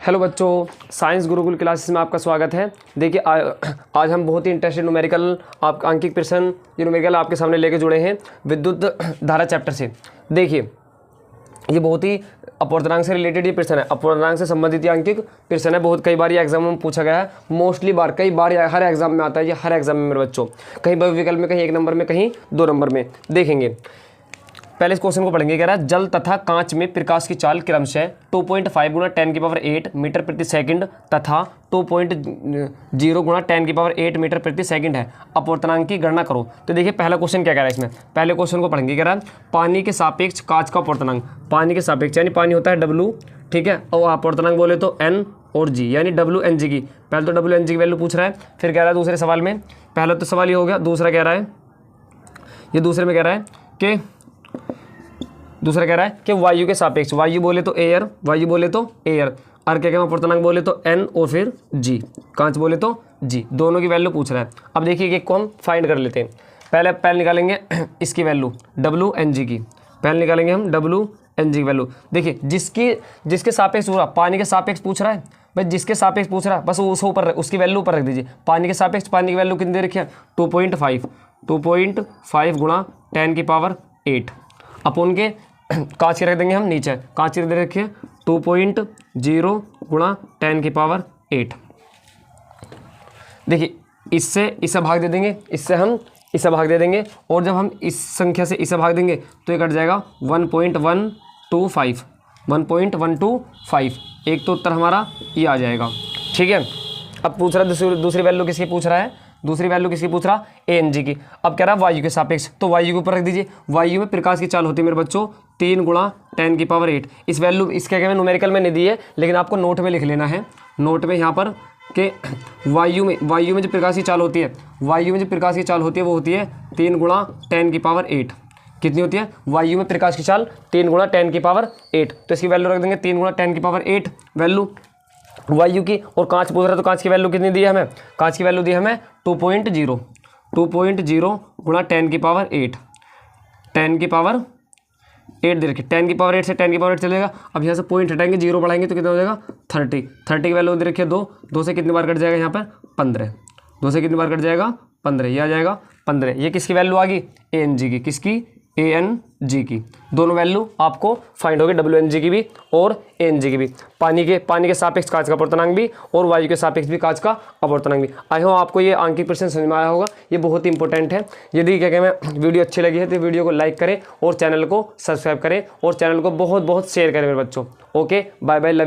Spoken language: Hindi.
हेलो बच्चों, साइंस गुरुकुल क्लासेस में आपका स्वागत है। देखिए आज हम बहुत ही इंटरेस्टेड न्यूमेरिकल आंकिक प्रश्न ये न्यूमेरिकल आपके सामने लेके जुड़े हैं विद्युत धारा चैप्टर से। देखिए ये बहुत ही अपवर्तनांक से रिलेटेड ये प्रश्न है, अपवर्तनांक से संबंधित ये आंकिक प्रश्न है। बहुत कई बार ये एग्जाम में पूछा गया है, मोस्टली बार कई बार हर एग्जाम में आता है ये, हर एग्जाम में मेरे बच्चों, कहीं विकल्प में, कहीं 1 नंबर में, कहीं 2 नंबर में। देखेंगे पहले इस क्वेश्चन को पढ़ेंगे। कह रहा है जल तथा कांच में प्रकाश की चाल क्रमशः 2.5 गुणा 10⁸ मीटर प्रति सेकंड तथा 2.0 गुणा 10⁸ मीटर प्रति सेकंड है। अपवर्तनांक की गणना करो। तो देखिए पहला क्वेश्चन क्या कह रहा है इसमें, पहले क्वेश्चन को पढ़ेंगे। कह रहा है पानी के सापेक्ष कांच का अपवर्तनांक, पानी के सापेक्ष यानी पानी होता है W, ठीक है, और अपवर्तनांक बोले तो N और G यानी WNG की। पहले तो WNG की वैल्यू पूछ रहा है, फिर कह रहा है दूसरे सवाल में, पहला तो सवाल ये हो गया, दूसरा कह रहा है ये, दूसरे में कह रहा है कि दूसरा कह रहा है कि वायु के सापेक्ष, वायु बोले तो एयर, वायु बोले तो एयर, और क्या अपवर्तनांक बोले तो N और फिर G, कांच बोले तो G, दोनों की वैल्यू पूछ रहा है। अब देखिए एक को हम फाइंड कर लेते हैं। पहले निकालेंगे इसकी वैल्यू WNG की, पहले निकालेंगे हम WNG की वैल्यू। देखिए जिसके सापेक्ष पूरा, पानी के सापेक्ष पूछ रहा है भाई, जिसके सापेक्ष पूछ रहा है बस उस ऊपर उसकी वैल्यू ऊपर रख दीजिए। पानी के सापेक्ष पानी की वैल्यू कितनी दे रखी है 2.5 गुणा 10⁸ अपन के कांच की रख देंगे हम नीचे, कांच की दे रखिए 2.0 गुणा 10⁸। देखिए इससे भाग दे देंगे, इससे हम इसे भाग दे देंगे, और जब हम इस संख्या से इसे भाग देंगे तो ये कट जाएगा 1.125। एक तो उत्तर हमारा ये आ जाएगा, ठीक है। अब पूछ रहा है दूसरी वैल्यू किसकी पूछ रहा है, दूसरी वैल्यू किसकी पूछ रहा ANG की। अब कह रहा है वायु के सापेक्ष, तो वायु के ऊपर रख दीजिए। वायु में प्रकाश की चाल होती है मेरे बच्चों 3 गुणा 10⁸। इस वैल्यू इसके क्या न्यूमेरिकल में नहीं दी है, लेकिन आपको नोट में लिख लेना है, नोट में यहाँ पर कि वायु में जो प्रकाश की चाल होती है, वायु में जो प्रकाश की चाल होती है वो होती है 3 गुणा 10⁸। कितनी होती है वायु में प्रकाश की चाल 3 गुणा 10⁸। तो इसकी वैल्यू रख देंगे 3 गुणा 10⁸ वैल्यू वायु की। और कांच पूछ रहा है तो कांच की वैल्यू कितनी दी है हमें, कांच की वैल्यू दी है हमें 2.0 गुणा 10⁸। 10⁸ दे रखी, 10⁸ से 10⁸ चलेगा। अब यहाँ से पॉइंट हटाएंगे, 0 बढ़ाएंगे तो कितना हो जाएगा 30 की वैल्यू दे रखी है 2 से कितनी बार कट जाएगा यहाँ पर 15, 2 से कितनी बार कट जाएगा 15, ये आ जाएगा 15। ये किसकी वैल्यू आ गई ANG की, किसकी ANG की। दोनों वैल्यू आपको फाइंड होगी, WNG की भी और ANG की भी। पानी के सापेक्ष कांच का अपवर्तनांक भी और वायु के सापेक्ष भी कांच का अपवर्तनांक भी। आई होप आपको ये आंकिक प्रश्न समझ में आया होगा, ये बहुत ही इंपॉर्टेंट है। यदि क्या कहते वीडियो अच्छी लगी है तो वीडियो को लाइक करें और चैनल को सब्सक्राइब करें और चैनल को बहुत बहुत शेयर करें मेरे बच्चों। Okay, bye bye.